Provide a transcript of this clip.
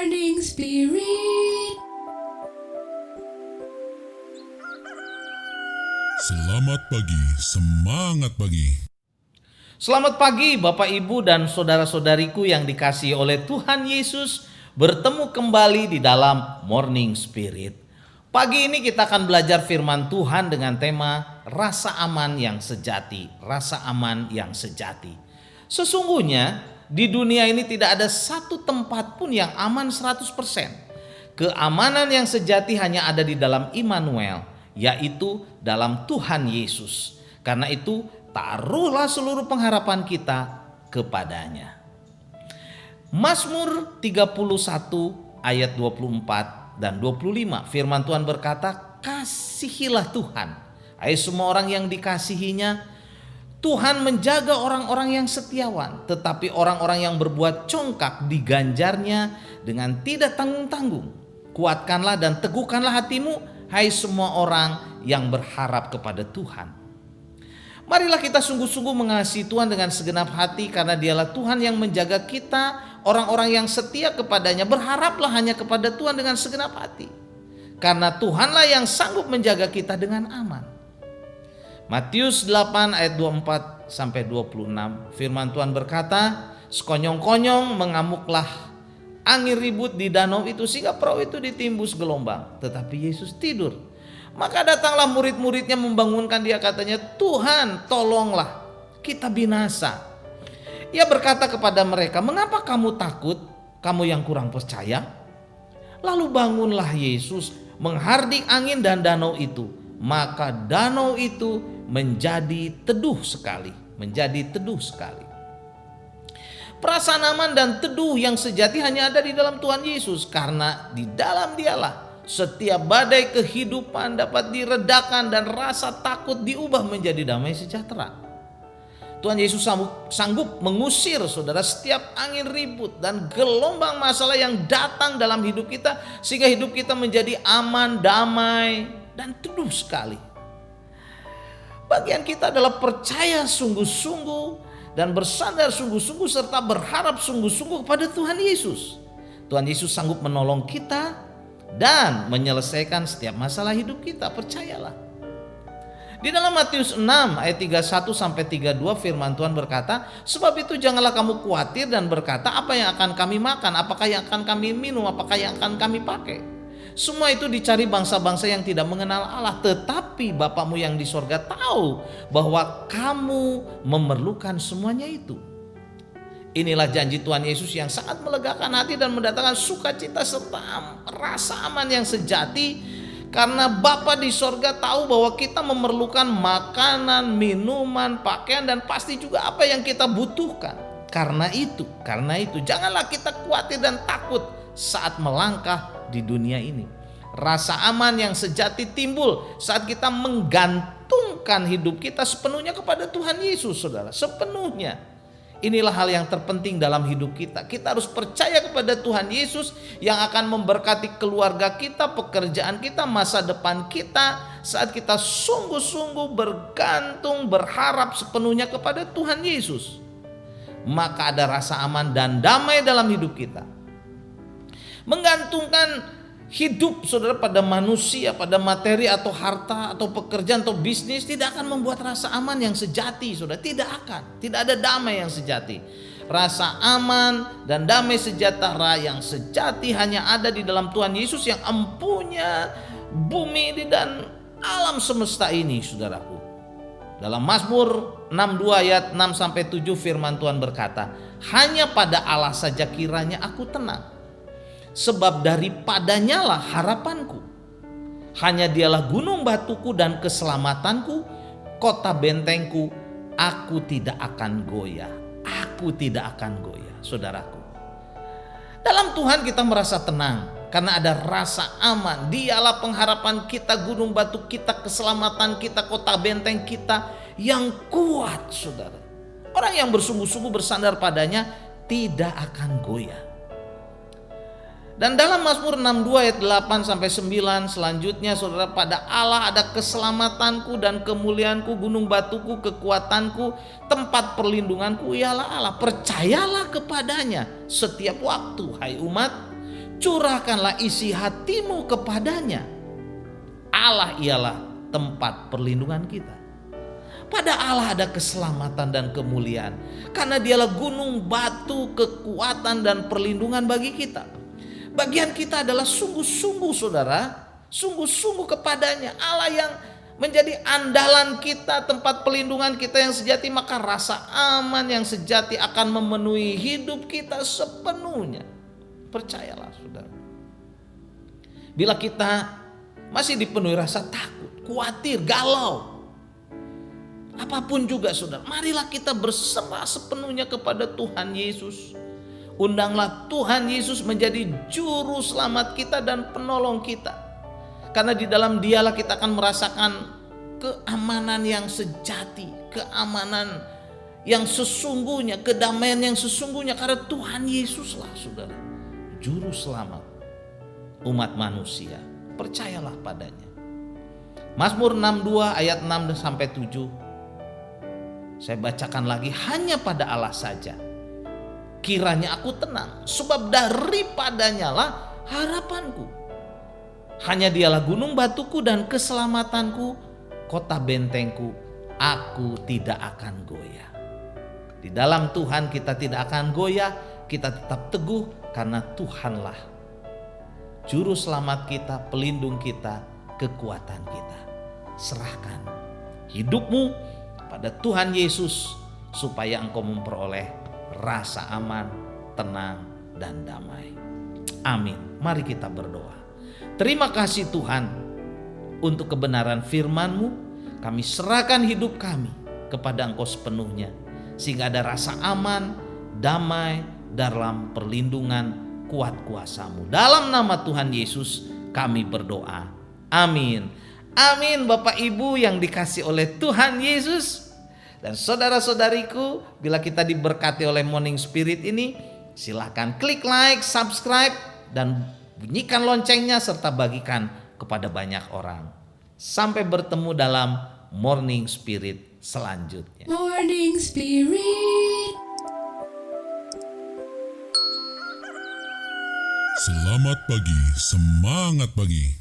Morning Spirit. Selamat pagi, semangat pagi. Selamat pagi Bapak Ibu dan saudara-saudariku yang dikasihi oleh Tuhan Yesus. Bertemu kembali di dalam Morning Spirit. Pagi ini kita akan belajar firman Tuhan dengan tema rasa aman yang sejati. Rasa aman yang sejati. Sesungguhnya di dunia ini tidak ada satu tempat pun yang aman 100%. Keamanan yang sejati hanya ada di dalam Immanuel, yaitu dalam Tuhan Yesus. Karena itu taruhlah seluruh pengharapan kita kepadanya. Mazmur 31 ayat 24 dan 25 firman Tuhan berkata, kasihilah Tuhan, hai semua orang yang dikasihinya. Tuhan menjaga orang-orang yang setiawan, tetapi orang-orang yang berbuat congkak diganjarnya dengan tidak tanggung-tanggung. Kuatkanlah dan teguhkanlah hatimu, hai semua orang yang berharap kepada Tuhan. Marilah kita sungguh-sungguh mengasihi Tuhan dengan segenap hati, karena Dialah Tuhan yang menjaga kita. Orang-orang yang setia kepadanya berharaplah hanya kepada Tuhan dengan segenap hati, karena Tuhanlah yang sanggup menjaga kita dengan aman. Matius 8 ayat 24 sampai 26 firman Tuhan berkata, sekonyong-konyong mengamuklah angin ribut di danau itu sehingga perahu itu ditimbus gelombang, tetapi Yesus tidur. Maka datanglah murid-muridnya membangunkan dia, katanya, Tuhan tolonglah, kita binasa. Ia berkata kepada mereka, mengapa kamu takut, kamu yang kurang percaya? Lalu bangunlah Yesus, menghardik angin dan danau itu. Maka danau itu menjadi teduh sekali. Perasaan aman dan teduh yang sejati hanya ada di dalam Tuhan Yesus, karena di dalam Dialah setiap badai kehidupan dapat diredakan dan rasa takut diubah menjadi damai sejahtera. Tuhan Yesus sanggup mengusir saudara setiap angin ribut dan gelombang masalah yang datang dalam hidup kita, sehingga hidup kita menjadi aman, damai, dan teduh sekali. Bagian kita adalah percaya sungguh-sungguh dan bersandar sungguh-sungguh serta berharap sungguh-sungguh kepada Tuhan Yesus. Tuhan Yesus sanggup menolong kita dan menyelesaikan setiap masalah hidup kita, percayalah. Di dalam Matius 6 ayat 31 sampai 32 firman Tuhan berkata, sebab itu janganlah kamu khawatir dan berkata, apa yang akan kami makan, apakah yang akan kami minum, apakah yang akan kami pakai. Semua itu dicari bangsa-bangsa yang tidak mengenal Allah, tetapi Bapamu yang di sorga tahu bahwa kamu memerlukan semuanya itu. Inilah janji Tuhan Yesus yang sangat melegakan hati dan mendatangkan sukacita serta rasa aman yang sejati. Karena Bapa di sorga tahu bahwa kita memerlukan makanan, minuman, pakaian, dan pasti juga apa yang kita butuhkan. Karena itu janganlah kita khawatir dan takut saat melangkah di dunia ini. Rasa aman yang sejati timbul saat kita menggantungkan hidup kita sepenuhnya kepada Tuhan Yesus, saudara, sepenuhnya. Inilah hal yang terpenting dalam hidup kita. Kita harus percaya kepada Tuhan Yesus yang akan memberkati keluarga kita, pekerjaan kita, masa depan kita, saat kita sungguh-sungguh bergantung, berharap sepenuhnya kepada Tuhan Yesus. Maka ada rasa aman dan damai dalam hidup kita. Menggantungkan hidup saudara pada manusia, pada materi atau harta atau pekerjaan atau bisnis tidak akan membuat rasa aman yang sejati, saudara. Tidak ada damai yang sejati. Rasa aman dan damai sejahtera yang sejati hanya ada di dalam Tuhan Yesus yang empunya bumi ini dan alam semesta ini, saudaraku. Dalam Mazmur 62 ayat 6 sampai 7 firman Tuhan berkata, hanya pada Allah saja kiranya aku tenang, sebab daripadanya lah harapanku. Hanya Dialah gunung batuku dan keselamatanku, kota bentengku, aku tidak akan goyah. Saudaraku, dalam Tuhan kita merasa tenang karena ada rasa aman. Dialah pengharapan kita, gunung batu kita, keselamatan kita, kota benteng kita yang kuat, saudara. Orang yang bersungguh-sungguh bersandar padanya tidak akan goyah. Dan dalam Mazmur 62 ayat 8 sampai 9 selanjutnya, saudara, pada Allah ada keselamatanku dan kemuliaanku, gunung batuku, kekuatanku, tempat perlindunganku ialah Allah. Percayalah kepadanya setiap waktu, hai umat. curahkanlah isi hatimu kepadanya. Allah ialah tempat perlindungan kita. Pada Allah ada keselamatan dan kemuliaan, karena Dialah gunung, batu, kekuatan dan perlindungan bagi kita. Bagian kita adalah sungguh-sungguh, saudara, sungguh-sungguh kepadanya. Allah yang menjadi andalan kita, tempat pelindungan kita yang sejati, maka rasa aman yang sejati akan memenuhi hidup kita sepenuhnya. Percayalah, saudara. Bila kita masih dipenuhi rasa takut, khawatir, galau, apapun juga, saudara, marilah kita berserah sepenuhnya kepada Tuhan Yesus. Undanglah Tuhan Yesus menjadi juru selamat kita dan penolong kita. Karena di dalam Dialah kita akan merasakan keamanan yang sejati, keamanan yang sesungguhnya, kedamaian yang sesungguhnya. Karena Tuhan Yesuslah, saudara, juru selamat umat manusia. Percayalah padanya. Mazmur 62 ayat 6 sampai 7. Saya bacakan lagi. Hanya pada Allah saja kiranya aku tenang, sebab daripadanya lah harapanku. Hanya Dialah gunung batuku dan keselamatanku, kota bentengku, aku tidak akan goyah. Di dalam Tuhan kita tidak akan goyah, kita tetap teguh karena Tuhanlah juru selamat kita, pelindung kita, kekuatan kita. Serahkan hidupmu pada Tuhan Yesus supaya engkau memperoleh rasa aman, tenang, dan damai. Amin. Mari kita berdoa. Terima kasih Tuhan untuk kebenaran firman-Mu. Kami serahkan hidup kami kepada Engkau sepenuhnya, sehingga ada rasa aman, damai dalam perlindungan kuat kuasa-Mu. Dalam nama Tuhan Yesus kami berdoa. Amin. Amin. Bapak Ibu yang dikasih oleh Tuhan Yesus dan saudara-saudariku, bila kita diberkati oleh Morning Spirit ini, silakan klik like, subscribe, dan bunyikan loncengnya serta bagikan kepada banyak orang. Sampai bertemu dalam Morning Spirit selanjutnya. Morning Spirit. Selamat pagi, semangat pagi.